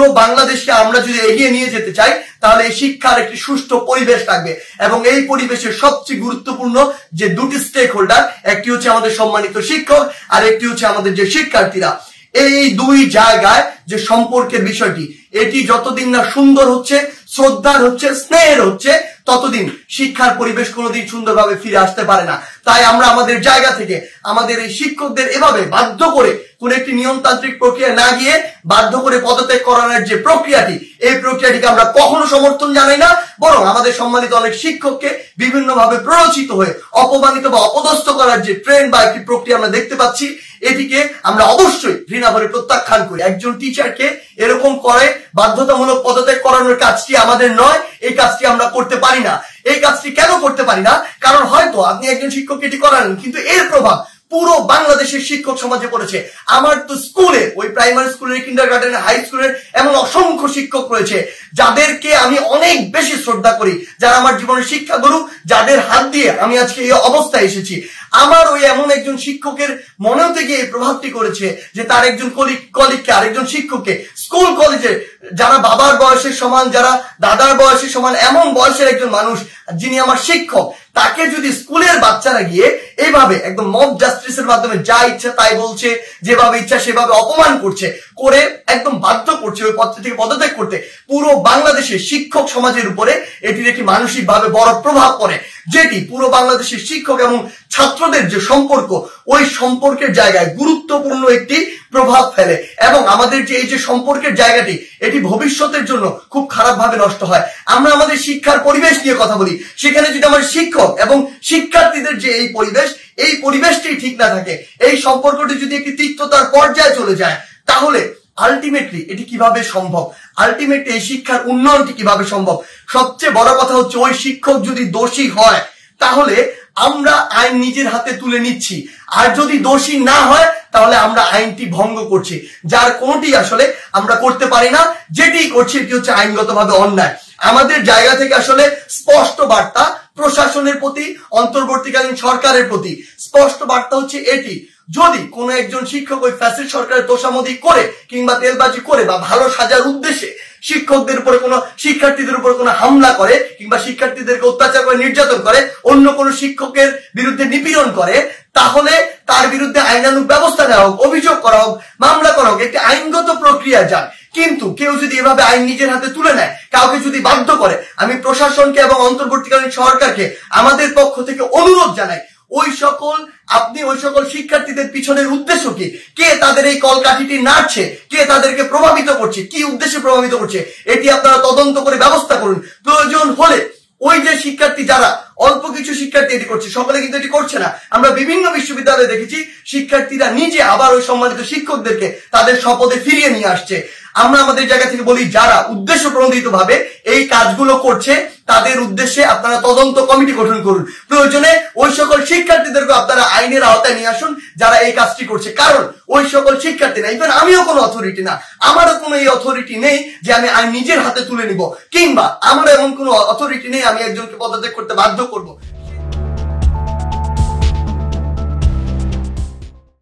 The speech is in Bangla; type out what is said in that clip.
পুরো বাংলাদেশকে আমরা যদি এগিয়ে নিয়ে যেতে চাই তাহলে এই শিক্ষার একটি সুষ্ঠু পরিবেশ থাকবে এবং এই পরিবেশের সবচেয়ে গুরুত্বপূর্ণ যে দুটি স্টেক হোল্ডার, একটি হচ্ছে আমাদের সম্মানিত শিক্ষক আর একটি হচ্ছে আমাদের যে শিক্ষার্থীরা। এই দুই জায়গায় যে সম্পর্কের বিষয়টি, এটি যতদিন না সুন্দর হচ্ছে, শ্রদ্ধার হচ্ছে, স্নেহের হচ্ছে, ততদিন শিক্ষার পরিবেশ কোনোদিন সুন্দরভাবে ফিরে আসতে পারে না। তাই আমরা আমাদের জায়গা থেকে আমাদের এই শিক্ষকদের এভাবে বাধ্য করে কোন একটি নিয়মতান্ত্রিক প্রক্রিয়া না গিয়ে বাধ্য করে পদত্যাগ করানোর যে প্রক্রিয়াটি, এই প্রক্রিয়াটিকে আমরা কখনো সমর্থন জানাই না, বরং আমাদের সম্মানিত অনেক শিক্ষককে বিভিন্নভাবে প্ররোচিত হয়ে অপমানিত বা অপদস্থ করার যে ট্রেন্ড বা একটি প্রক্রিয়া আমরা দেখতে পাচ্ছি, এটিকে আমরা অবশ্যই ঘৃণা ভরে প্রত্যাখ্যান করি। একজন টিচারকে এরকম করে বাধ্যতামূলক পদত্যাগ করানোর কাজটি আমাদের নয়, এই কাজটি আমরা করতে পারি না। এই কাজটি কেন করতে পারি না? কারণ হয়তো আপনি একজন শিক্ষককে এটি করালেন, কিন্তু এর প্রভাব পুরো বাংলাদেশের শিক্ষক সমাজে পড়েছে। আমার তো স্কুলে, ওই প্রাইমারি স্কুলের, কিন্ডারগার্টেনের, হাই স্কুলের এমন অসংখ্য শিক্ষক রয়েছে যাদেরকে আমি অনেক বেশি শ্রদ্ধা করি, যারা আমার জীবনের শিক্ষা গুরু, যাদের হাত দিয়ে আমি আজকে এই অবস্থায় এসেছি। আমার ওই এমন একজন শিক্ষকের মনেও থেকে এই প্রভাবটি করেছে যে তার একজন কলিগকে, আরেকজন শিক্ষককে স্কুল কলেজে, যারা বাবার বয়সের সমান, যারা দাদার বয়সের সমান, এমন বয়সের একজন মানুষ যিনি আমার শিক্ষক, তাকে যদি স্কুলের বাচ্চারা গিয়ে এইভাবে একদম মব জাস্টিসের মাধ্যমে যা ইচ্ছা তাই বলছে, যেভাবে ইচ্ছা সেভাবে অপমান করছে, করে একদম বাধ্য করছে ওই পদ থেকে পদত্যাগ করতে, পুরো বাংলাদেশের শিক্ষক সমাজের উপরে এটির একটি মানসিকভাবে বড় প্রভাব পড়ে, যেটি পুরো বাংলাদেশের শিক্ষক এবং ছাত্রদের যে সম্পর্ক, ওই সম্পর্কের জায়গায় গুরুত্বপূর্ণ একটি প্রভাব ফেলে এবং আমাদের যে এই যে সম্পর্কের জায়গাটি, এটি ভবিষ্যতের জন্য খুব খারাপ ভাবে নষ্ট হয়। আমরা আমাদের শিক্ষার পরিবেশ নিয়ে কথা বলি, সেখানে যদি আমার শিক্ষক এবং শিক্ষার্থীদের যে এই পরিবেশটি ঠিক না থাকে, এই সম্পর্কটি যদি একটি তিক্ততার পর্যায়ে চলে যায়, তাহলে আলটিমেটলি এটি কিভাবে সম্ভব? আলটিমেটলি এই শিক্ষার উন্নয়নটি কিভাবে সম্ভব? সবচেয়ে বড় কথা হচ্ছে, ওই শিক্ষক যদি দোষী হয় তাহলে আমরা আইন নিজের হাতে তুলে নিচ্ছি, আর যদি দোষী না হয় তাহলে আমরা আইনটি ভঙ্গ করছি, যার কোনটি আসলে আমরা করতে পারি না। যেটি করছি এটি হচ্ছে আইনগতভাবে অন্যায়। আমাদের জায়গা থেকে আসলে স্পষ্ট বার্তা প্রশাসনের প্রতি, অন্তর্বর্তীকালীন সরকারের প্রতি স্পষ্ট বার্তা হচ্ছে এটি, যদি কোন একজন শিক্ষক ওই ফ্যাসিস্ট সরকারের তোষামোদি করে কিংবা তেলবাজি করে বা ভালো সাজার উদ্দেশ্যে শিক্ষকদের উপরে কোনো, শিক্ষার্থীদের উপরে কোনো হামলা করে কিংবা শিক্ষার্থীদেরকে অত্যাচার করে, নির্যাতন করে, অন্য কোনো শিক্ষকের বিরুদ্ধে নিপীড়ন করে, তাহলে তার বিরুদ্ধে আইনানুগ ব্যবস্থা নেওয়া হোক, অভিযোগ করা হোক, মামলা করা হোক, একটি আইনগত প্রক্রিয়া যায়। কিন্তু কেউ যদি এভাবে আইন নিজের হাতে তুলে নেয়, কাউকে যদি বাধ্য করে, আমি প্রশাসনকে এবং অন্তর্বর্তীকালীন সরকারকে আমাদের পক্ষ থেকে অনুরোধ জানাই, ওই সকল শিক্ষার্থীদের পিছনের উদ্দেশ্য কি, কে তাদের এই কলকাঠিটি নাড়ছে, কে তাদেরকে প্রভাবিত করছে, কি উদ্দেশ্যে প্রভাবিত করছে, এটি আপনারা তদন্ত করে ব্যবস্থা করুন। প্রয়োজন হলে ওই যে শিক্ষার্থী, যারা অল্প কিছু শিক্ষার্থী এটি করছে, সকলে কিন্তু এটি করছে না। আমরা বিভিন্ন বিশ্ববিদ্যালয়ে দেখেছি শিক্ষার্থীরা নিজে আবার ওই সম্মানিত শিক্ষকদেরকে তাদের শপথে ফিরিয়ে নিয়ে আসছে। আমরা আমাদের জায়গা থেকে বলি, যারা উদ্দেশ্য প্রণোদিত ভাবে এই কাজগুলো করছে তাদের উদ্দেশ্যে আপনারা তদন্ত কমিটি গঠন করুন। প্রয়োজনে ওই সকল শিক্ষার্থীদেরকে আপনারা আইনের আওতায় নিয়ে আসুন যারা এই কাজটি করছে, কারণ ওই সকল শিক্ষার্থী না, ইভেন আমিও কোনো অথরিটি না, আমারও কোনো এই অথরিটি নেই যে আমি আইন নিজের হাতে তুলে নিব, কিংবা আমার এমন কোনো অথরিটি নেই আমি একজনকে পদত্যাগ করতে বাধ্য করব।